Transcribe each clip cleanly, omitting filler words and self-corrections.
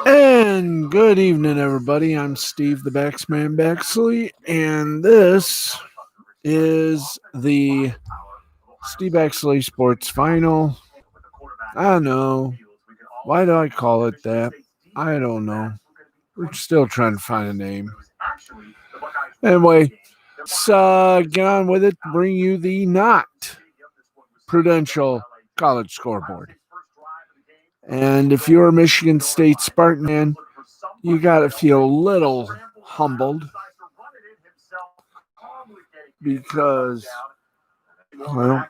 And good evening, everybody. I'm Steve, the Baxman Baxley, and this is the Steve Baxley Sports Final. I know. Why do I call it that? I don't know. We're still trying to find a name. Anyway, let's get on with it. Bring you the not Prudential College Scoreboard. And if you're a Michigan State Spartan fan, you got to feel a little humbled because, well,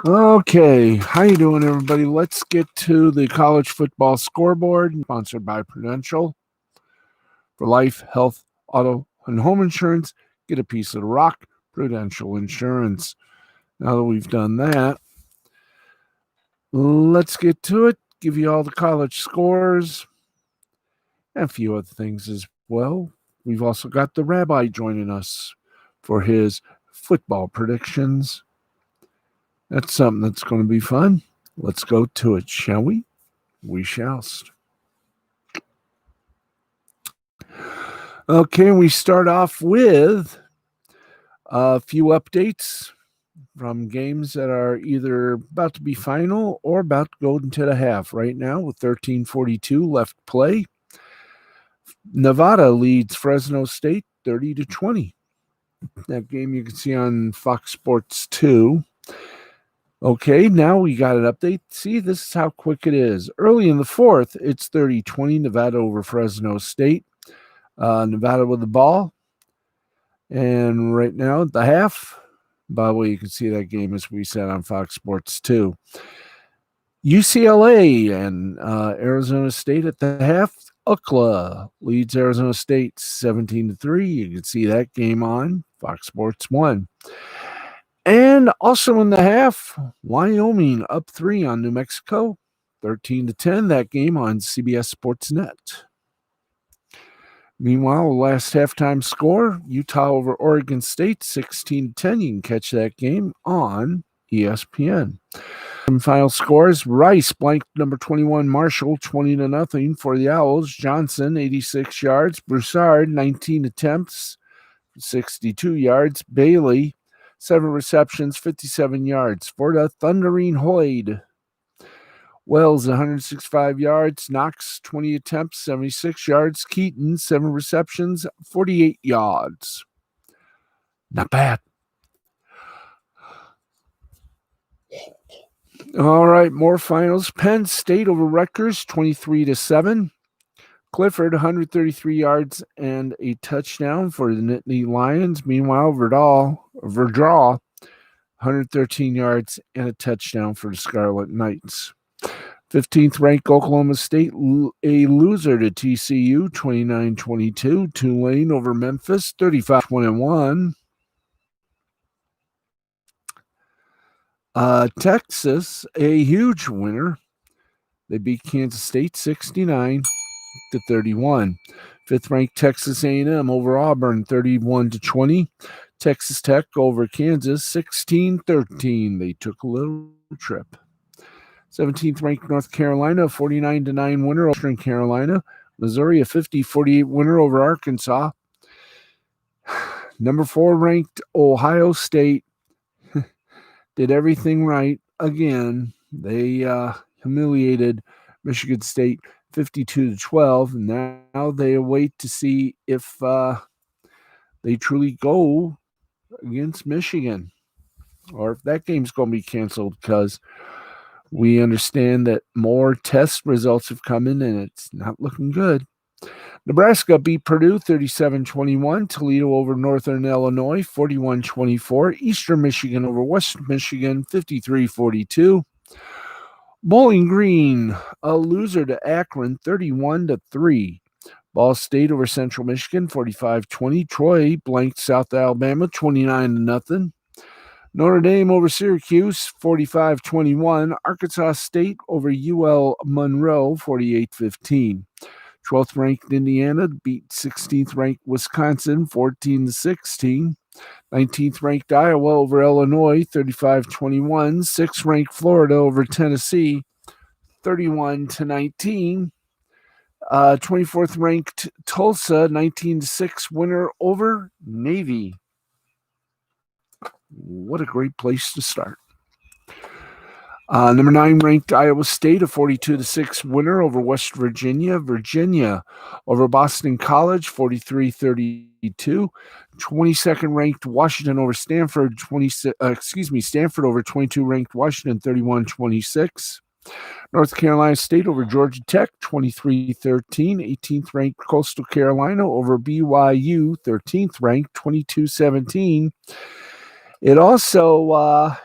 okay, how you doing, everybody? Let's get to the college football scoreboard, sponsored by Prudential. For life, health, auto, and home insurance, get a piece of the rock, Prudential Insurance. Now that we've done that, let's get to it. Give you all the college scores and a few other things as well. We've also got the rabbi joining us for his football predictions. That's something that's going to be fun. Let's go to it, shall we? We shall. Okay, we start off with a few updates from games that are either about to be final or about to go into the half right now with 13:42 left play. Nevada leads Fresno State 30-20. That game you can see on Fox Sports 2. Okay, now we got an update. See, this is how quick it is. Early in the fourth, it's 30-20, Nevada over Fresno State. Nevada with the ball. And right now at the half, by the way, you can see that game as we said on Fox Sports 2. UCLA and Arizona State at the half. UCLA leads Arizona State 17-3. You can see that game on Fox Sports 1. And also in the half, Wyoming up 3 on New Mexico, 13-10. That game on CBS Sports Net. Meanwhile, the last halftime score, Utah over Oregon State, 16-10. You can catch that game on ESPN. And final scores, Rice blanked number 21 Marshall, 20-0 for the Owls. Johnson, 86 yards. Broussard, 19 attempts, 62 yards. Bailey, 7 receptions, 57 yards. For the Thundering Hoyd, Wells, 165 yards. Knox, 20 attempts, 76 yards. Keaton, 7 receptions, 48 yards. Not bad. All right, more finals. Penn State over Rutgers, 23-7. Clifford, 133 yards and a touchdown for the Nittany Lions. Meanwhile, Verdraw, 113 yards and a touchdown for the Scarlet Knights. 15th ranked Oklahoma State, a loser to TCU, 29-22. Tulane over Memphis, 35-21. Texas, a huge winner. They beat Kansas State 69-31. 5th ranked Texas A&M over Auburn, 31-20. Texas Tech over Kansas, 16-13. They took a little trip. 17th ranked North Carolina, 49-9 winner over Eastern Carolina. Missouri, a 50-48 winner over Arkansas. Number 4 ranked Ohio State did everything right again. They humiliated Michigan State 52-12, and now they await to see if they truly go against Michigan or if that game's going to be canceled, because we understand that more test results have come in and it's not looking good. Nebraska beat Purdue 37-21. Toledo over Northern Illinois 41-24. Eastern Michigan over West Michigan 53-42. Bowling Green, a loser to Akron 31-3. Ball State over Central Michigan 45-20. Troy blanked South Alabama 29-0. Notre Dame over Syracuse 45-21. Arkansas State over UL Monroe 48-15. 12th ranked Indiana beat 16th ranked Wisconsin 14-16. 19th ranked Iowa over Illinois 35-21. 6th ranked Florida over Tennessee 31-19. 24th ranked Tulsa 19-6 winner over Navy. What a great place to start. Number 9 ranked Iowa State, a 42-6 winner over West Virginia. Virginia over Boston College, 43-32. 22nd ranked Washington over Stanford, Stanford over 22 ranked Washington, 31-26. North Carolina State over Georgia Tech, 23-13. 18th ranked Coastal Carolina over BYU, 13th ranked, 22-17. It also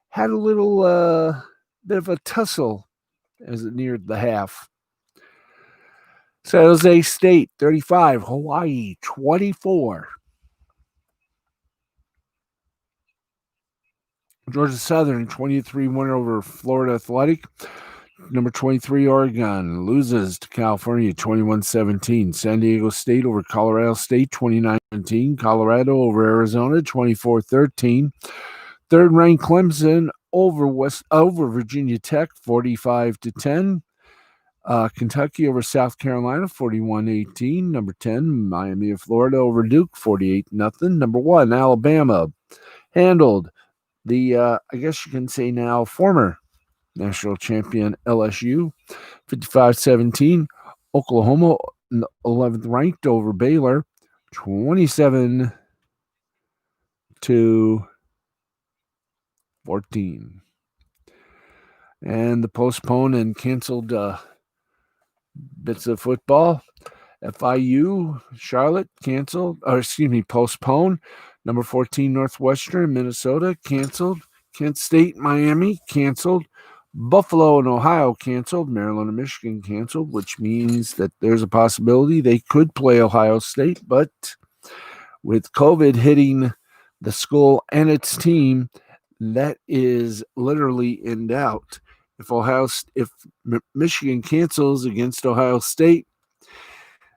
had a little bit of a tussle as it neared the half. San Jose State, 35. Hawaii, 24. Georgia Southern, 23 winner over Florida Athletic. Number 23, Oregon, loses to California, 21-17. San Diego State over Colorado State, 29-17. Colorado over Arizona, 24-13. Third-ranked Clemson over Virginia Tech, 45-10. Kentucky over South Carolina, 41-18. Number 10, Miami of Florida over Duke, 48-0. Number 1, Alabama handled the, I guess you can say now, former national champion LSU, 55-17. Oklahoma, 11th ranked over Baylor, 27-14. And the postponed and canceled bits of football. FIU, Charlotte, postponed. Number 14, Northwestern, Minnesota, canceled. Kent State, Miami, canceled. Buffalo and Ohio canceled. Maryland and Michigan canceled, which means that there's a possibility they could play Ohio State. But with COVID hitting the school and its team, that is literally in doubt. If Michigan cancels against Ohio State,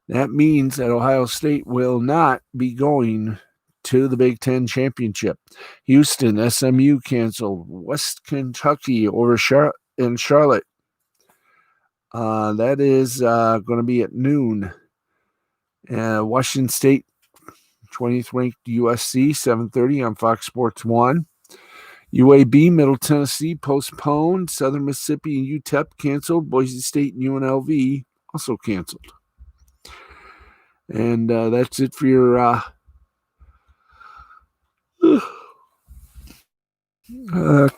that means that Ohio State will not be going to the Big Ten championship. Houston, SMU canceled. West Kentucky over Charlotte. That is going to be at noon. Washington State, 20th ranked USC, 7:30 on Fox Sports 1. UAB, Middle Tennessee, postponed. Southern Mississippi and UTEP canceled. Boise State and UNLV also canceled. And that's it for your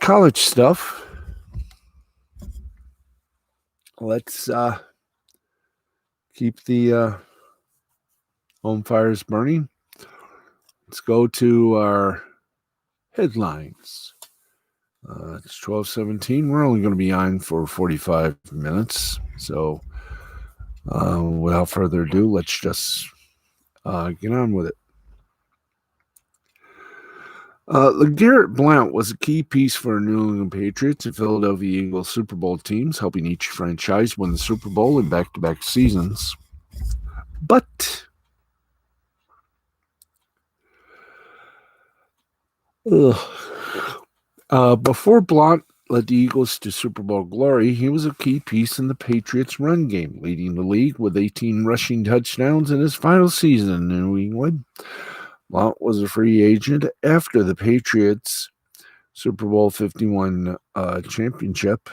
college stuff. Let's keep the home fires burning. Let's go to our headlines. It's 12:17. We're only going to be on for 45 minutes. So without further ado, let's just get on with it. LeGarrette Blount was a key piece for New England Patriots and Philadelphia Eagles Super Bowl teams, helping each franchise win the Super Bowl in back-to-back seasons. But before Blount led the Eagles to Super Bowl glory, he was a key piece in the Patriots' run game, leading the league with 18 rushing touchdowns in his final season in New England. Blount was a free agent after the Patriots' Super Bowl 51 championship.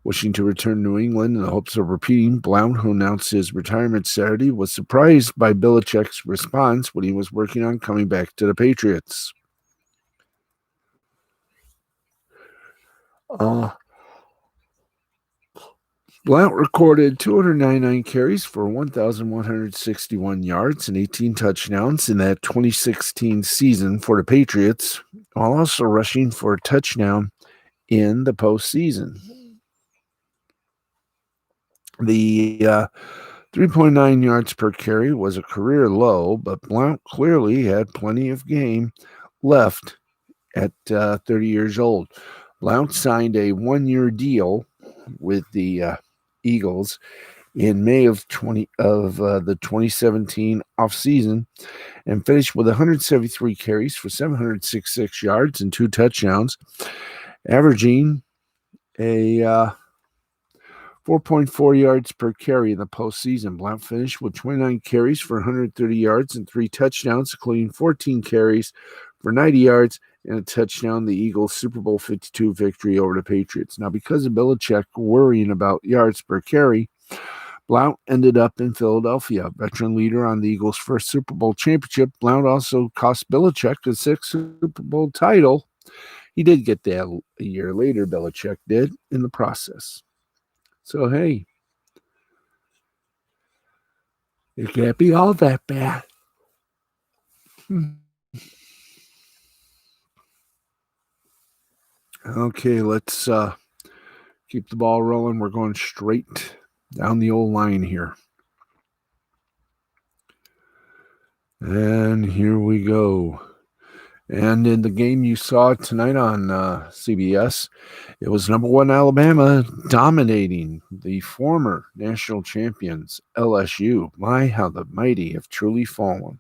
Wishing to return to New England in the hopes of repeating, Blount, who announced his retirement Saturday, was surprised by Belichick's response when he was working on coming back to the Patriots. Blount recorded 299 carries for 1,161 yards and 18 touchdowns in that 2016 season for the Patriots, while also rushing for a touchdown in the postseason. The 3.9 yards per carry was a career low, but Blount clearly had plenty of game left at 30 years old. Blount signed a one-year deal with the Eagles in May of the 2017 offseason and finished with 173 carries for 766 yards and 2 touchdowns, averaging a 4.4 yards per carry in the postseason. Blount finished with 29 carries for 130 yards and 3 touchdowns, including 14 carries for 90 yards and a touchdown. The Eagles' Super Bowl 52 victory over the Patriots. Now, because of Belichick worrying about yards per carry, Blount ended up in Philadelphia, veteran leader on the Eagles' first Super Bowl championship. Blount also cost Belichick a 6th Super Bowl title. He did get that a year later, Belichick did, in the process. So, hey, it can't be all that bad. Okay, let's keep the ball rolling. We're going straight down the old line here. And here we go. And in the game you saw tonight on CBS, it was number 1 Alabama dominating the former national champions, LSU. My, how the mighty have truly fallen.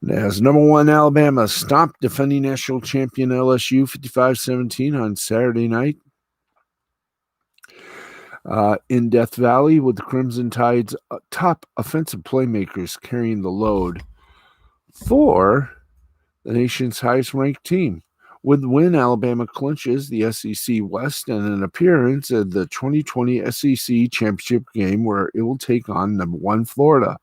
As number 1 Alabama stomped defending national champion LSU 55-17 on Saturday night in Death Valley, with the Crimson Tide's top offensive playmakers carrying the load for the nation's highest-ranked team. With the win, Alabama clinches the SEC West and an appearance at the 2020 SEC Championship game, where it will take on number 1 Florida.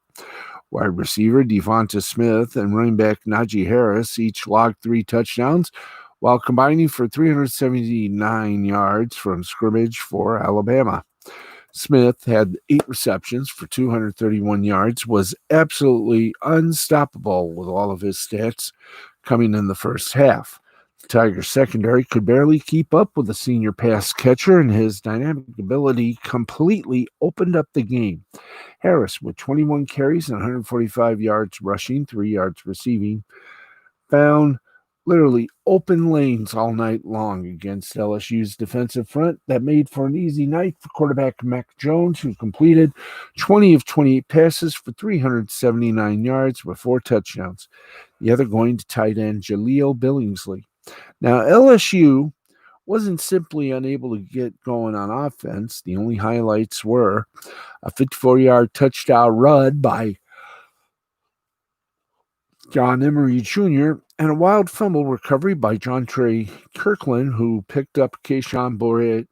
Wide receiver Devonta Smith and running back Najee Harris each logged 3 touchdowns, while combining for 379 yards from scrimmage for Alabama. Smith had 8 receptions for 231 yards, was absolutely unstoppable with all of his stats coming in the first half. The Tigers secondary could barely keep up with the senior pass catcher, and his dynamic ability completely opened up the game. Harris, with 21 carries and 145 yards rushing, 3 yards receiving, found literally open lanes all night long against LSU's defensive front that made for an easy night for quarterback Mac Jones, who completed 20 of 28 passes for 379 yards with 4 touchdowns, the other going to tight end Jaleel Billingsley. Now, LSU wasn't simply unable to get going on offense. The only highlights were a 54-yard touchdown run by John Emery Jr., and a wild fumble recovery by John Trey Kirkland, who picked up Keyshawn Bourret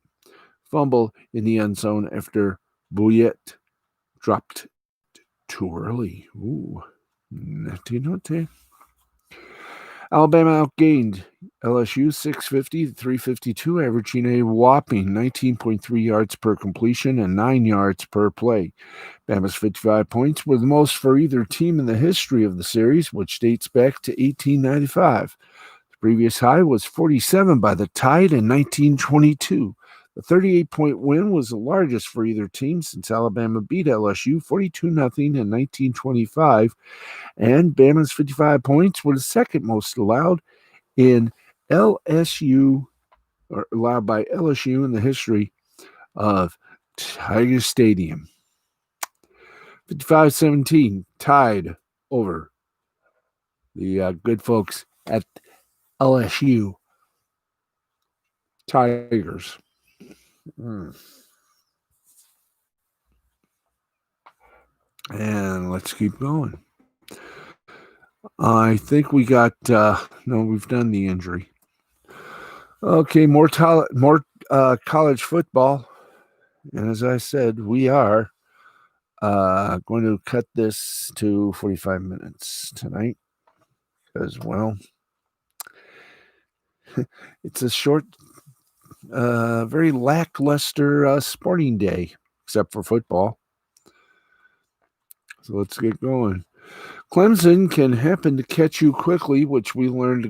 fumble in the end zone after Bourret dropped too early. Ooh, naughty, naughty. Alabama outgained LSU 650 to 352, averaging a whopping 19.3 yards per completion and 9 yards per play. Bama's 55 points were the most for either team in the history of the series, which dates back to 1895. The previous high was 47 by the Tide in 1922. The 38-point win was the largest for either team since Alabama beat LSU 42-0 in 1925, and Bama's 55 points were the second most allowed in LSU, or allowed by LSU in the history of Tiger Stadium. 55-17, tied over the good folks at LSU Tigers. And let's keep going. I think we got, no, we've done the injury. Okay, more college football. And as I said, we are going to cut this to 45 minutes tonight because, well, it's a short, very lackluster sporting day, except for football. So let's get going. Clemson can happen to catch you quickly, which we learned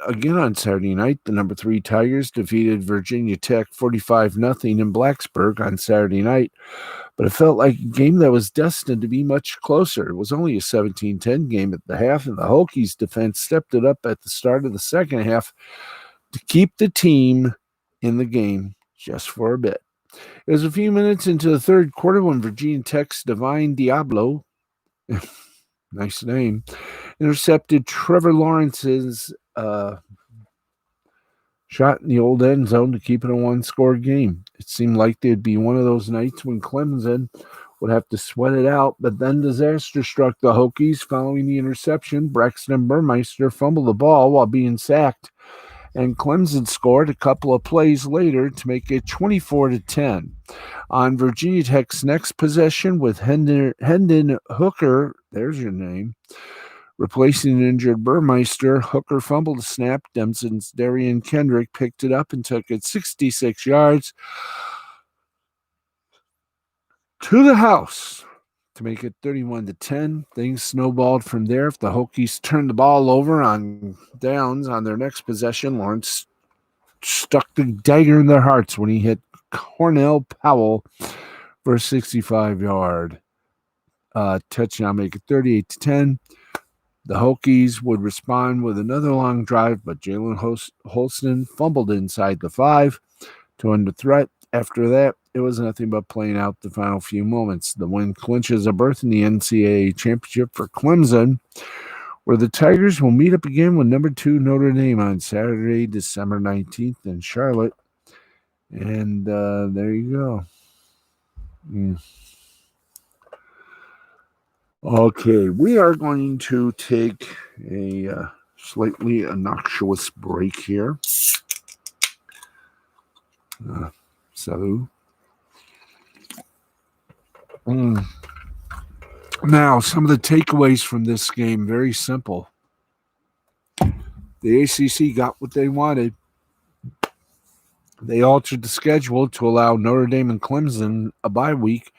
again on Saturday night. The number 3 Tigers defeated Virginia Tech 45-0 in Blacksburg on Saturday night, but it felt like a game that was destined to be much closer. It was only a 17-10 game at the half, and the Hokies' defense stepped it up at the start of the second half to keep the team in the game just for a bit. It was a few minutes into the third quarter when Virginia Tech's Divine Diablo, nice name, intercepted Trevor Lawrence's shot in the old end zone to keep it a one-score game. It seemed like there'd be one of those nights when Clemson would have to sweat it out, but then disaster struck the Hokies following the interception. Braxton Burmeister fumbled the ball while being sacked, and Clemson scored a couple of plays later to make it 24-10. On Virginia Tech's next possession with Hendon Hooker, there's your name, replacing an injured Burmeister, Hooker fumbled the snap. Dempson's Darian Kendrick picked it up and took it 66 yards to the house to make it 31-10. Things snowballed from there. If the Hokies turned the ball over on downs on their next possession, Lawrence stuck the dagger in their hearts when he hit Cornell Powell for a 65-yard touchdown, make it 38-10. The Hokies would respond with another long drive, but Jalen Holston fumbled inside the 5 to end the threat. After that, it was nothing but playing out the final few moments. The win clinches a berth in the NCAA championship for Clemson, where the Tigers will meet up again with number 2 Notre Dame on Saturday, December 19th in Charlotte. And there you go. Okay, we are going to take a slightly innocuous break here. Now, some of the takeaways from this game, very simple. The ACC got what they wanted. They altered the schedule to allow Notre Dame and Clemson a bye week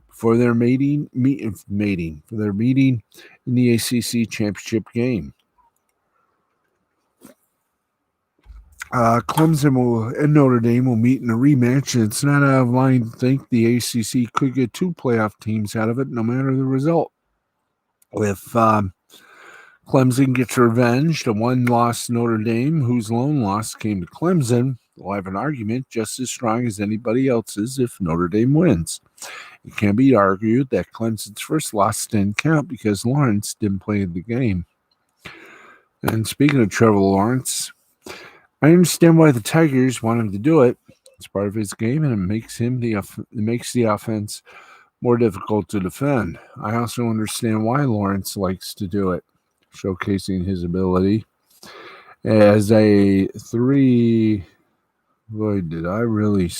for their meeting in the ACC championship game. Clemson and Notre Dame will meet in a rematch, and it's not out of line to think the ACC could get 2 playoff teams out of it, no matter the result. If Clemson gets revenge, the one-loss Notre Dame, whose lone loss came to Clemson, will have an argument just as strong as anybody else's if Notre Dame wins. It can be argued that Clemson's first loss didn't count because Lawrence didn't play the game. And speaking of Trevor Lawrence, I understand why the Tigers want him to do it. It's part of his game, and it makes the offense more difficult to defend. I also understand why Lawrence likes to do it, showcasing his ability as a 3. Boy, did I really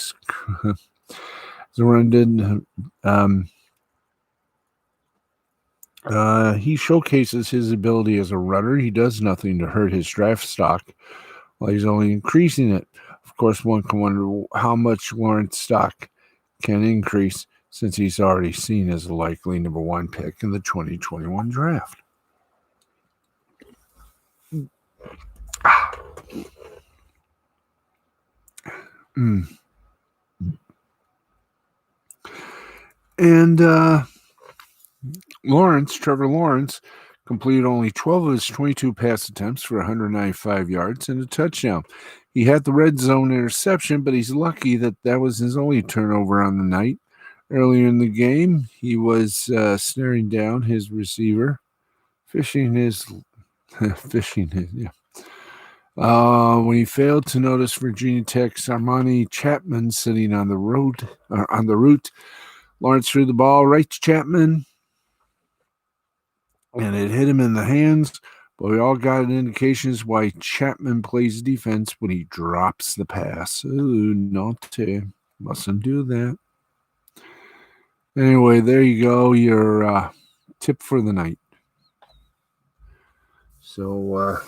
the run didn't. He showcases his ability as a runner. He does nothing to hurt his draft stock, while he's only increasing it. Of course, one can wonder how much Lawrence stock can increase since he's already seen as a likely number 1 pick in the 2021 draft. And Trevor Lawrence, completed only 12 of his 22 pass attempts for 195 yards and a touchdown. He had the red zone interception, but he's lucky that was his only turnover on the night. Earlier in the game, he was staring down his receiver, fishing his. When he failed to notice Virginia Tech's Armani Chapman sitting on the route, Lawrence threw the ball right to Chapman, and it hit him in the hands. But we all got indications why Chapman plays defense when he drops the pass. Ooh, naughty. Mustn't do that. Anyway, there you go. Your tip for the night. So,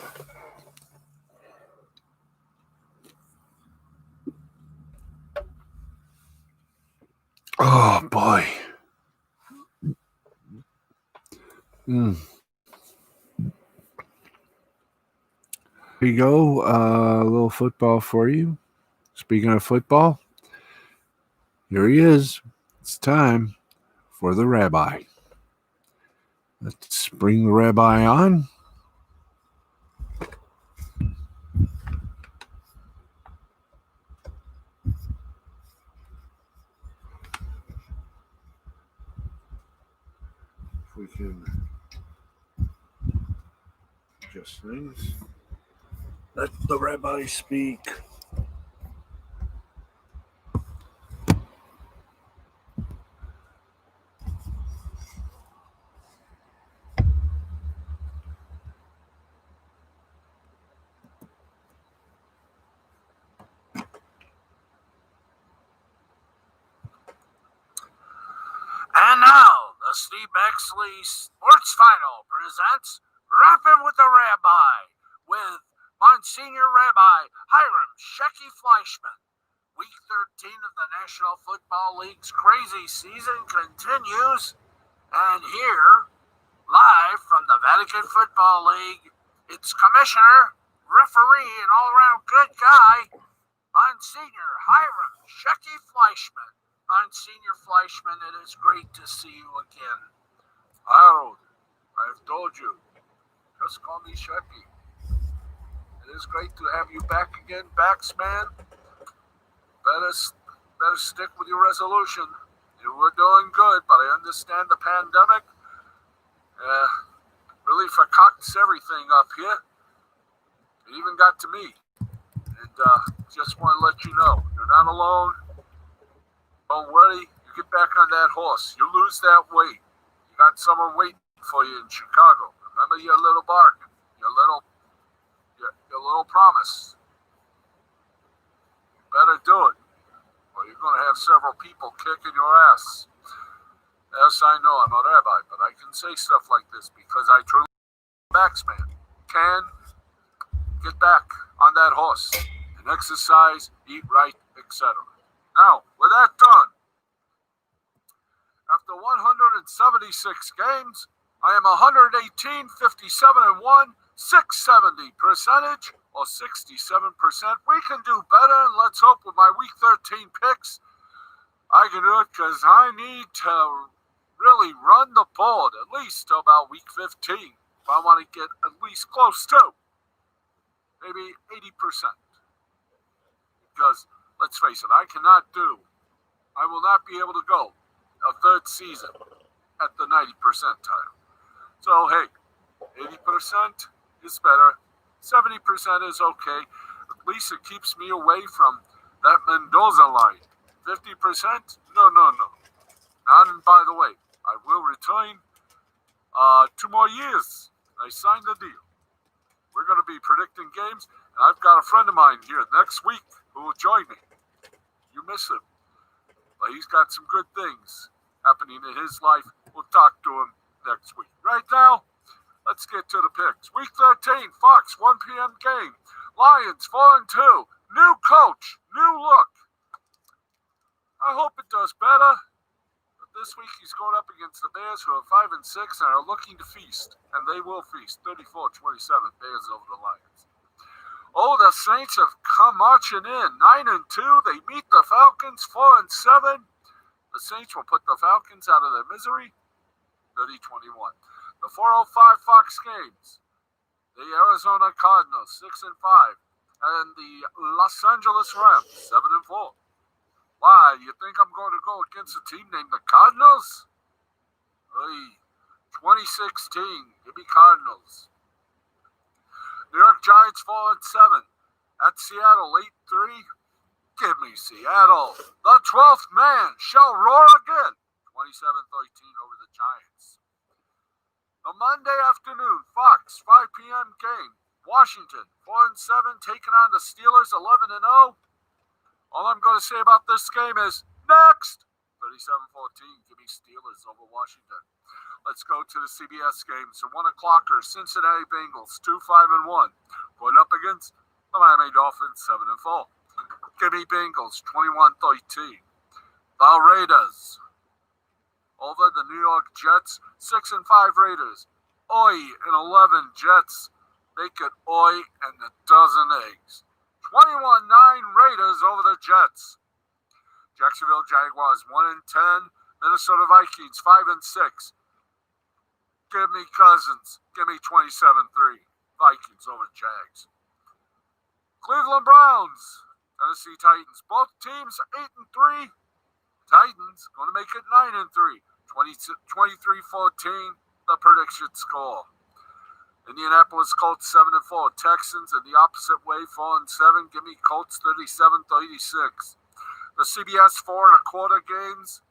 oh boy. Here you go. A little football for you. Speaking of football, here he is. It's time for the rabbi. Let's bring the rabbi on. just things. Let the rabbi speak. And now, the Steve Baxley Sports Final presents Rapping with the Rabbi with Monsignor Rabbi Hiram Shecky Fleischman. Week 13 of the National Football League's crazy season continues, and here, live from the Vatican Football League, it's Commissioner, referee, and all-around good guy, Monsignor Hiram Shecky Fleischman. Monsignor Fleischman, it is great to see you again. Harold, I have told you, just call me Shecky. It is great to have you back again, Baxman. Better stick with your resolution. You were doing good, but I understand the pandemic really forcocks everything up here. It even got to me. And just want to let you know, you're not alone. Don't worry, you get back on that horse. You lose that weight. You got someone waiting for you in Chicago. Remember your little bargain, your little promise. You better do it, or you're going to have several people kicking your ass. Yes, I know I'm a rabbi, but I can say stuff like this because I truly Baxman can get back on that horse and exercise, eat right, etc. Now, with that done, after 176 games, I am 118, 57 and 1, 670 percentage or 67%. We can do better, and let's hope with my week 13 picks, I can do it because I need to really run the board at least till about week 15 if I want to get at least close to maybe 80%. Because, let's face it, I will not be able to go a third season at the 90 percentile. So, hey, 80% is better. 70% is okay. At least it keeps me away from that Mendoza line. 50%? No. And by the way, I will return 2 more years. I signed the deal. We're going to be predicting games, and I've got a friend of mine here next week who will join me. You miss him, but he's got some good things happening in his life. We'll talk to him next week. Right now, let's get to the picks. Week 13, Fox, 1 p.m. game. Lions, 4-2. New coach, new look. I hope it does better. But this week he's going up against the Bears, who are 5-6 and are looking to feast. And they will feast. 34-27, Bears over the Lions. Oh, the Saints have come marching in. 9-2. They meet the Falcons, 4-7. The Saints will put the Falcons out of their misery. 30-21. The 4:05 Fox games. The Arizona Cardinals, 6-5. And the Los Angeles Rams, 7-4. Why, you think I'm going to go against a team named the Cardinals? Hey, 2016, give me Cardinals. New York Giants, 4-7. At Seattle, 8-3. Give me Seattle. The 12th man shall roar again. 27-13 over the Giants. The Monday afternoon, Fox, 5 p.m. game. Washington, 4-7, taking on the Steelers, 11-0. All I'm going to say about this game is, next! 37-14, give me Steelers over Washington. Let's go to the CBS games. The 1 o'clocker, Cincinnati Bengals, 2-5-1. Going up against the Miami Dolphins, 7-4. Give me Bengals, 21-13. The Raiders over the New York Jets, 6-5 Raiders. Oi and 11 Jets. Make it oi and a dozen eggs. 21-9 Raiders over the Jets. Jacksonville Jaguars, 1-10. Minnesota Vikings, 5-6. Give me Cousins. Give me 27-3. Vikings over Jags. Cleveland Browns, Tennessee Titans. Both teams 8-3. Titans going to make it 9-3. 23-14, the prediction score. Indianapolis Colts 7-4. Texans in the opposite way 4-7. Give me Colts 37-36. The CBS 4.25 games.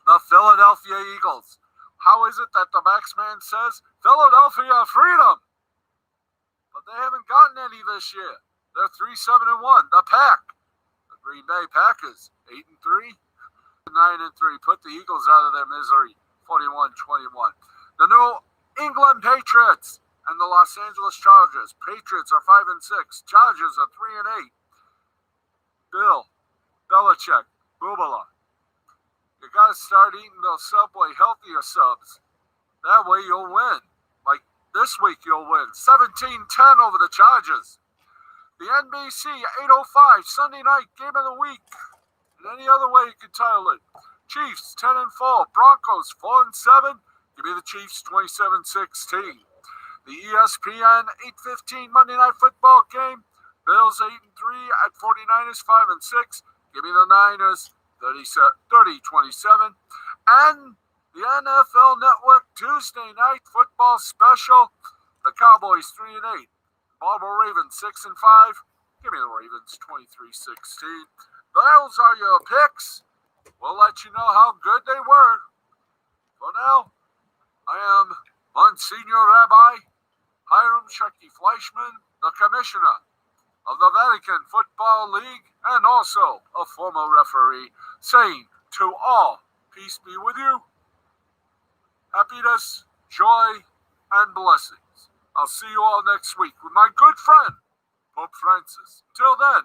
The Philadelphia Eagles. How is it that the Baxman says Philadelphia freedom? But they haven't gotten any this year. They're 3-7-1. The Pack. The Green Bay Packers 8-3. 9-3. Put the Eagles out of their misery. 41-21. The New England Patriots and the Los Angeles Chargers. Patriots are 5-6. Chargers are 3-8. Bill Belichick, Bubala. You gotta start eating those Subway healthier subs. That way you'll win. Like this week you'll win. 17-10 over the Chargers. The NBC 8:05 Sunday night game of the week. And any other way you can title it. Chiefs 10-4. Broncos 4-7. Give me the Chiefs 27-16. The ESPN 8:15 Monday Night Football game. Bills 8-3 at 49ers 5-6. Give me the Niners 30-27. And the NFL Network Tuesday Night Football Special. The Cowboys 3-8. Baltimore Ravens 6-5. Give me the Ravens 23-16. Those are your picks. We'll let you know how good they were. For now, I am Monsignor Rabbi Hiram Shecky Fleischman, the Commissioner of the Vatican Football League and also a former referee, saying to all, peace be with you, happiness, joy, and blessings. I'll see you all next week with my good friend, Pope Francis. Till then,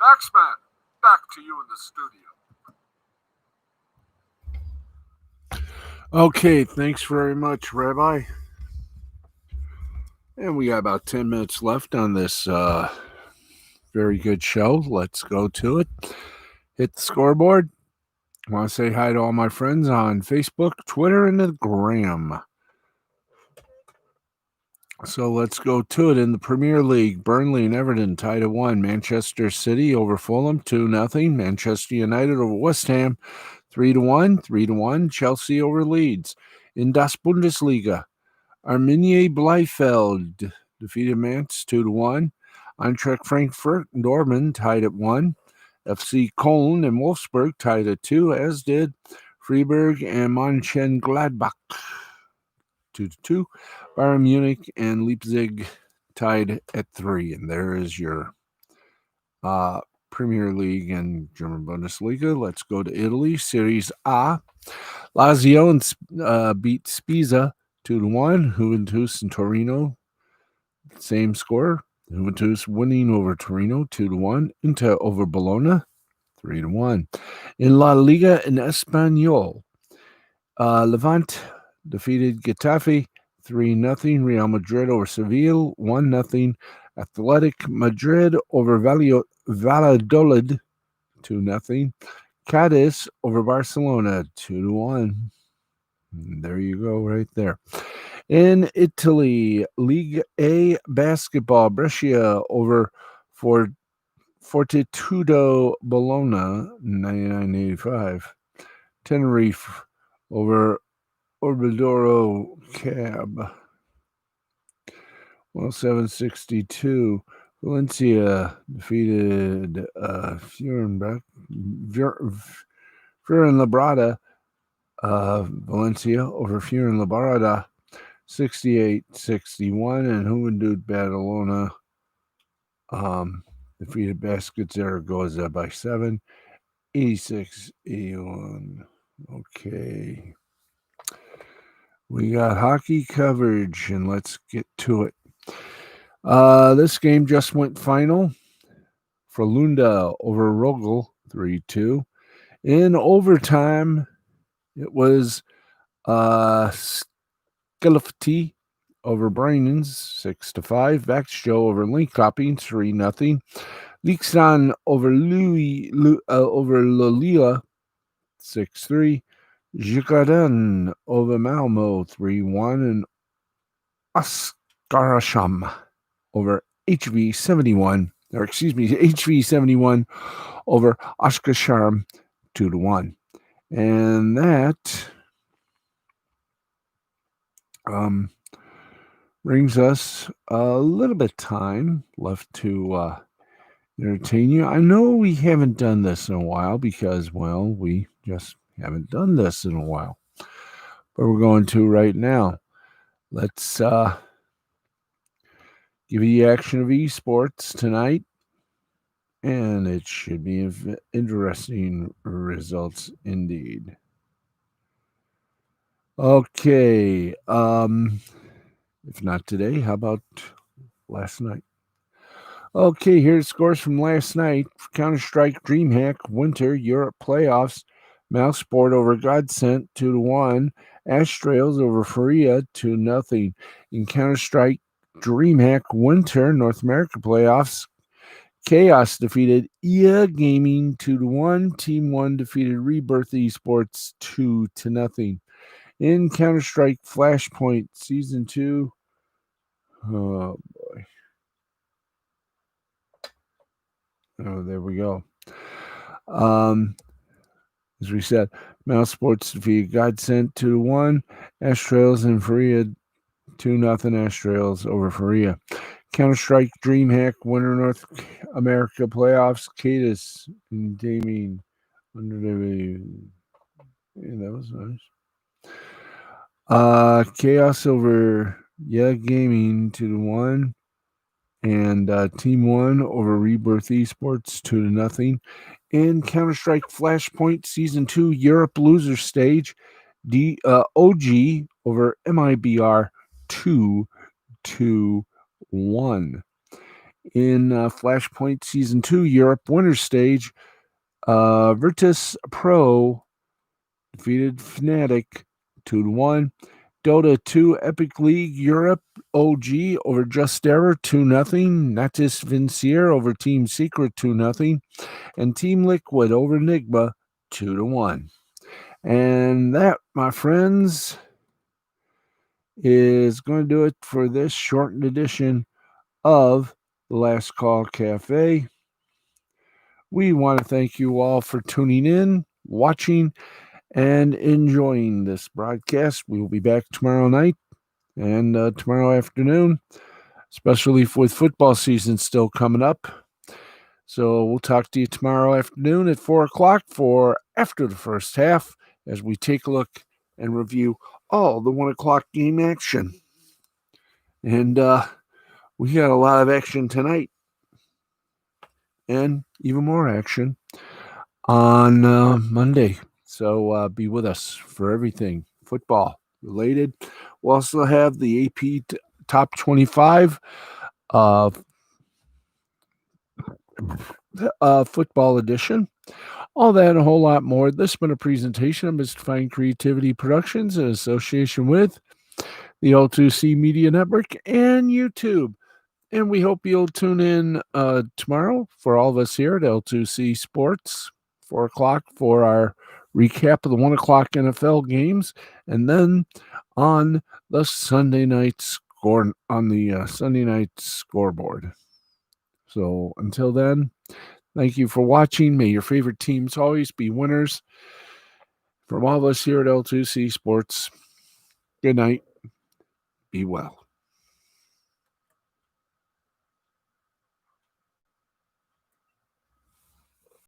Baxman, back to you in the studio. Okay, thanks very much, Rabbi. And we got about 10 minutes left on this very good show. Let's go to it. Hit the scoreboard. I want to say hi to all my friends on Facebook, Twitter, and the Gram. So let's go to it. In the Premier League, Burnley and Everton tied at 1. Manchester City over Fulham 2-0. Manchester United over West Ham 3-1. 3-1. Chelsea over Leeds. In Das Bundesliga, Arminia Bielefeld defeated Mainz 2-1. Eintracht Frankfurt and Dortmund tied at 1. FC Köln and Wolfsburg tied at 2, as did Freiburg and Mönchengladbach 2-2. Bayern Munich and Leipzig tied at 3. And there is your Premier League and German Bundesliga. Let's go to Italy. Series A. Lazio beat Spezia 2-1. Juventus and Torino, same score. Juventus winning over Torino 2-1. Inter over Bologna 3-1. In La Liga in Espanyol, Levante defeated Getafe 3-0. Real Madrid over Seville 1-0. Athletic Madrid over Valladolid 2-0. Cadiz over Barcelona 2-1. There you go, right there. In Italy, League A basketball, Brescia over Fortitudo Bologna 99-85. Tenerife over Orbidoro Cab 107-62. Valencia defeated Fuenlabrada. Valencia over Fuenlabrada 68-61, and Juventud Badalona defeated Basket Zaragoza by 7, 86-81. Okay. We got hockey coverage, and let's get to it. This game just went final for Lunda over Rogel 3-2. In overtime, it was Skellefteå over Brainens 6-5. Vaxjo over Linköping 3-0. Leksand over Lolila 6-3. Djurgården over Malmo 3-1. And Oskarshamn over HV71 over Oskarshamn 2-1. And that brings us a little bit of time left to entertain you. I know we haven't done this in a while because, well, we just haven't done this in a while. But we're going to right now. Let's give you the action of esports tonight. And it should be interesting results indeed. Okay. If not today, how about last night? Okay, here's scores from last night. Counter-Strike DreamHack Winter Europe Playoffs. Mousesport over Godsent 2-1. Astrails over Faria 2-0. In Counter-Strike DreamHack Winter North America Playoffs, Chaos defeated EA Gaming 2-1. Team 1 defeated Rebirth Esports 2-0. In Counter-Strike Flashpoint Season 2, oh boy. Oh, there we go. As we said, Mouse Sports defeated Godsent 2-1. Astrails and Faria 2-0. Astrails over Faria. Counter-Strike DreamHack Winter North America Playoffs. Cadus and Damien under the. Yeah, that was nice. Chaos over Gaming 2-1. And Team 1 over Rebirth Esports 2-0. In Counter-Strike Flashpoint Season 2 Europe Loser Stage, OG over MIBR 2-1. In Flashpoint Season 2 Europe Winner Stage, Virtus Pro defeated Fnatic 2-1. Dota 2 Epic League Europe OG over Just Error 2-0. Natis Vincier over Team Secret 2-0. And Team Liquid over Enigma 2-1. And that, my friends, is going to do it for this shortened edition of the Last Call Cafe. We want to thank you all for tuning in, watching, and enjoying this broadcast. We will be back tomorrow night and tomorrow afternoon, especially with football season still coming up. So we'll talk to you tomorrow afternoon at 4 o'clock for After the First Half as we take a look and review all the 1 o'clock game action. And we got a lot of action tonight and even more action on Monday. So be with us for everything football related. We'll also have the AP Top 25 football edition. All that and a whole lot more. This has been a presentation of Mr. Fine Creativity Productions in association with the L2C Media Network and YouTube. And we hope you'll tune in tomorrow for all of us here at L2C Sports, 4 o'clock for our recap of the 1 o'clock NFL games, and then on the Sunday night Sunday night scoreboard. So until then, thank you for watching. May your favorite teams always be winners. From all of us here at L2C Sports, good night. Be well.